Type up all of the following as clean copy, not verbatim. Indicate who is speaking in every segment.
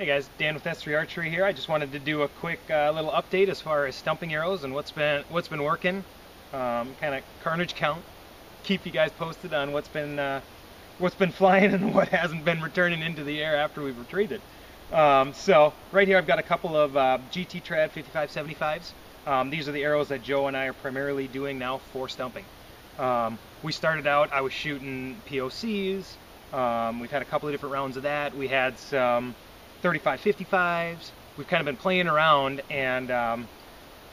Speaker 1: Hey guys, Dan with S3 Archery here. I just wanted to do a quick little update as far as stumping arrows and what's been working. Kind of carnage count. Keep you guys posted on what's been flying and what hasn't been returning into the air after we've retrieved it. So right here I've got a couple of GT Trad 5575s. These are the arrows that Joe and I are primarily doing now for stumping. We started out, I was shooting POCs. We've had a couple of different rounds of that. We had some 35-55s. We've kind of been playing around, and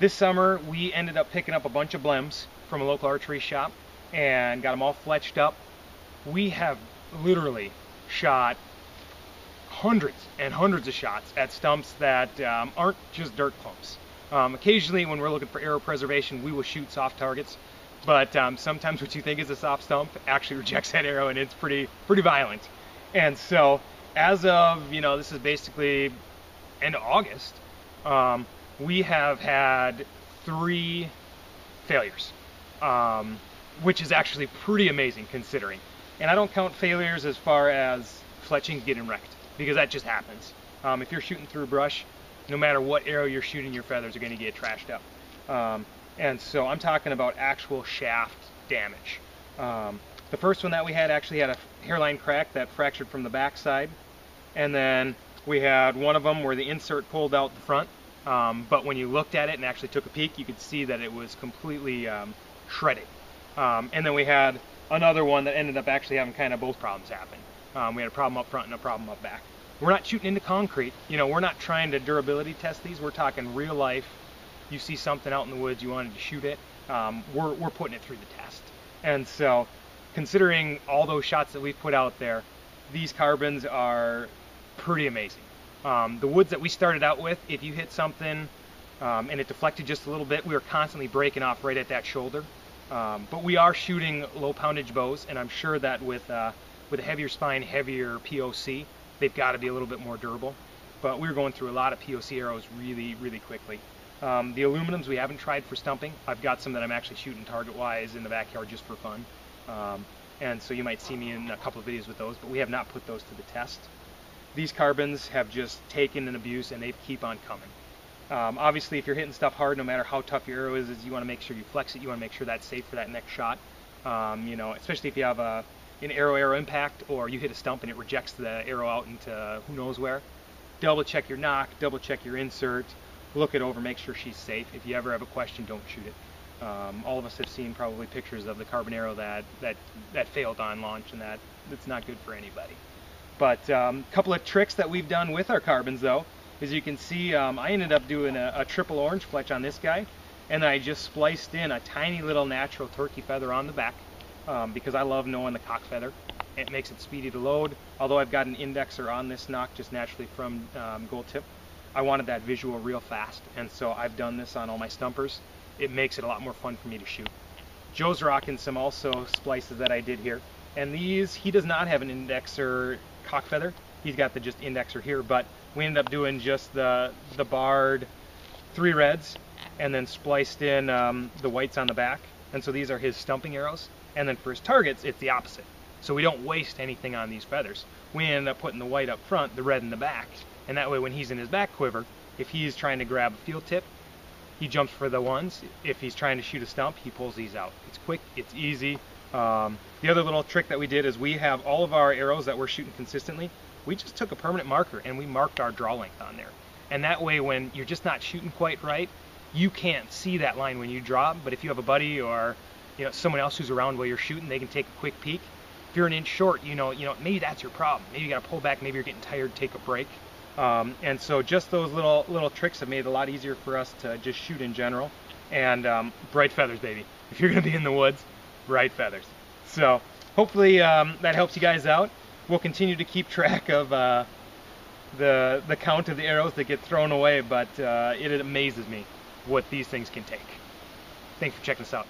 Speaker 1: this summer we ended up picking up a bunch of blems from a local archery shop and got them all fletched up. We have literally shot hundreds and hundreds of shots at stumps that aren't just dirt clumps. Occasionally when we're looking for arrow preservation, we will shoot soft targets, but sometimes what you think is a soft stump actually rejects that arrow, and it's pretty violent. And so as of, this is basically end of August, we have had 3 failures, which is actually pretty amazing considering. And I don't count failures as far as fletching getting wrecked, because that just happens. If you're shooting through brush, no matter what arrow you're shooting, your feathers are going to get trashed up. And so I'm talking about actual shaft damage. The first one that we had actually had a hairline crack that fractured from the back side. And then we had one of them where the insert pulled out the front. But when you looked at it and actually took a peek, you could see that it was completely shredded. And then we had another one that ended up actually having kind of both problems happen. We had a problem up front and a problem up back. We're not shooting into concrete. We're not trying to durability test these. We're talking real life. You see something out in the woods, you wanted to shoot it. We're putting it through the test. And so, considering all those shots that we've put out there, these carbons are pretty amazing. The woods that we started out with, if you hit something and it deflected just a little bit, we were constantly breaking off right at that shoulder. But we are shooting low poundage bows, and I'm sure that with a heavier spine, heavier POC, they've got to be a little bit more durable. But we were going through a lot of POC arrows really quickly. The aluminums we haven't tried for stumping. I've got some that I'm actually shooting target-wise in the backyard just for fun. And so you might see me in a couple of videos with those, but we have not put those to the test. These carbons have just taken an abuse, and they keep on coming. Obviously, if you're hitting stuff hard, no matter how tough your arrow is you want to make sure you flex it. You want to make sure that's safe for that next shot. Especially if you have an arrow impact, or you hit a stump and it rejects the arrow out into who knows where. Double check your knock, double check your insert, look it over, make sure she's safe. If you ever have a question, don't shoot it. All of us have seen probably pictures of the carbon arrow that failed on launch, and that's not good for anybody. But a couple of tricks that we've done with our carbons, though, as you can see, I ended up doing a triple orange fletch on this guy, and I just spliced in a tiny little natural turkey feather on the back, because I love knowing the cock feather. It makes it speedy to load. Although I've got an indexer on this nock just naturally from gold tip, I wanted that visual real fast, and so I've done this on all my stumpers. It makes it a lot more fun for me to shoot. Joe's rocking some also splices that I did here, and these, he does not have an indexer cock feather. He's got the just indexer here, but we ended up doing just the barred 3 reds, and then spliced in the whites on the back. And so these are his stumping arrows. And then for his targets, it's the opposite. So we don't waste anything on these feathers. We end up putting the white up front, the red in the back, and that way when he's in his back quiver, if he's trying to grab a field tip, he jumps for the ones. If he's trying to shoot a stump, he pulls these out. It's quick, it's easy. The other little trick that we did is we have all of our arrows that we're shooting consistently, we just took a permanent marker and we marked our draw length on there. And that way when you're just not shooting quite right, you can't see that line when you draw, but if you have a buddy or someone else who's around while you're shooting, they can take a quick peek. If you're an inch short, maybe that's your problem. Maybe you got to pull back, maybe you're getting tired, take a break. And so just those little tricks have made it a lot easier for us to just shoot in general. And bright feathers, baby. If you're going to be in the woods, bright feathers. So hopefully that helps you guys out. We'll continue to keep track of the count of the arrows that get thrown away, but it amazes me what these things can take. Thanks for checking us out.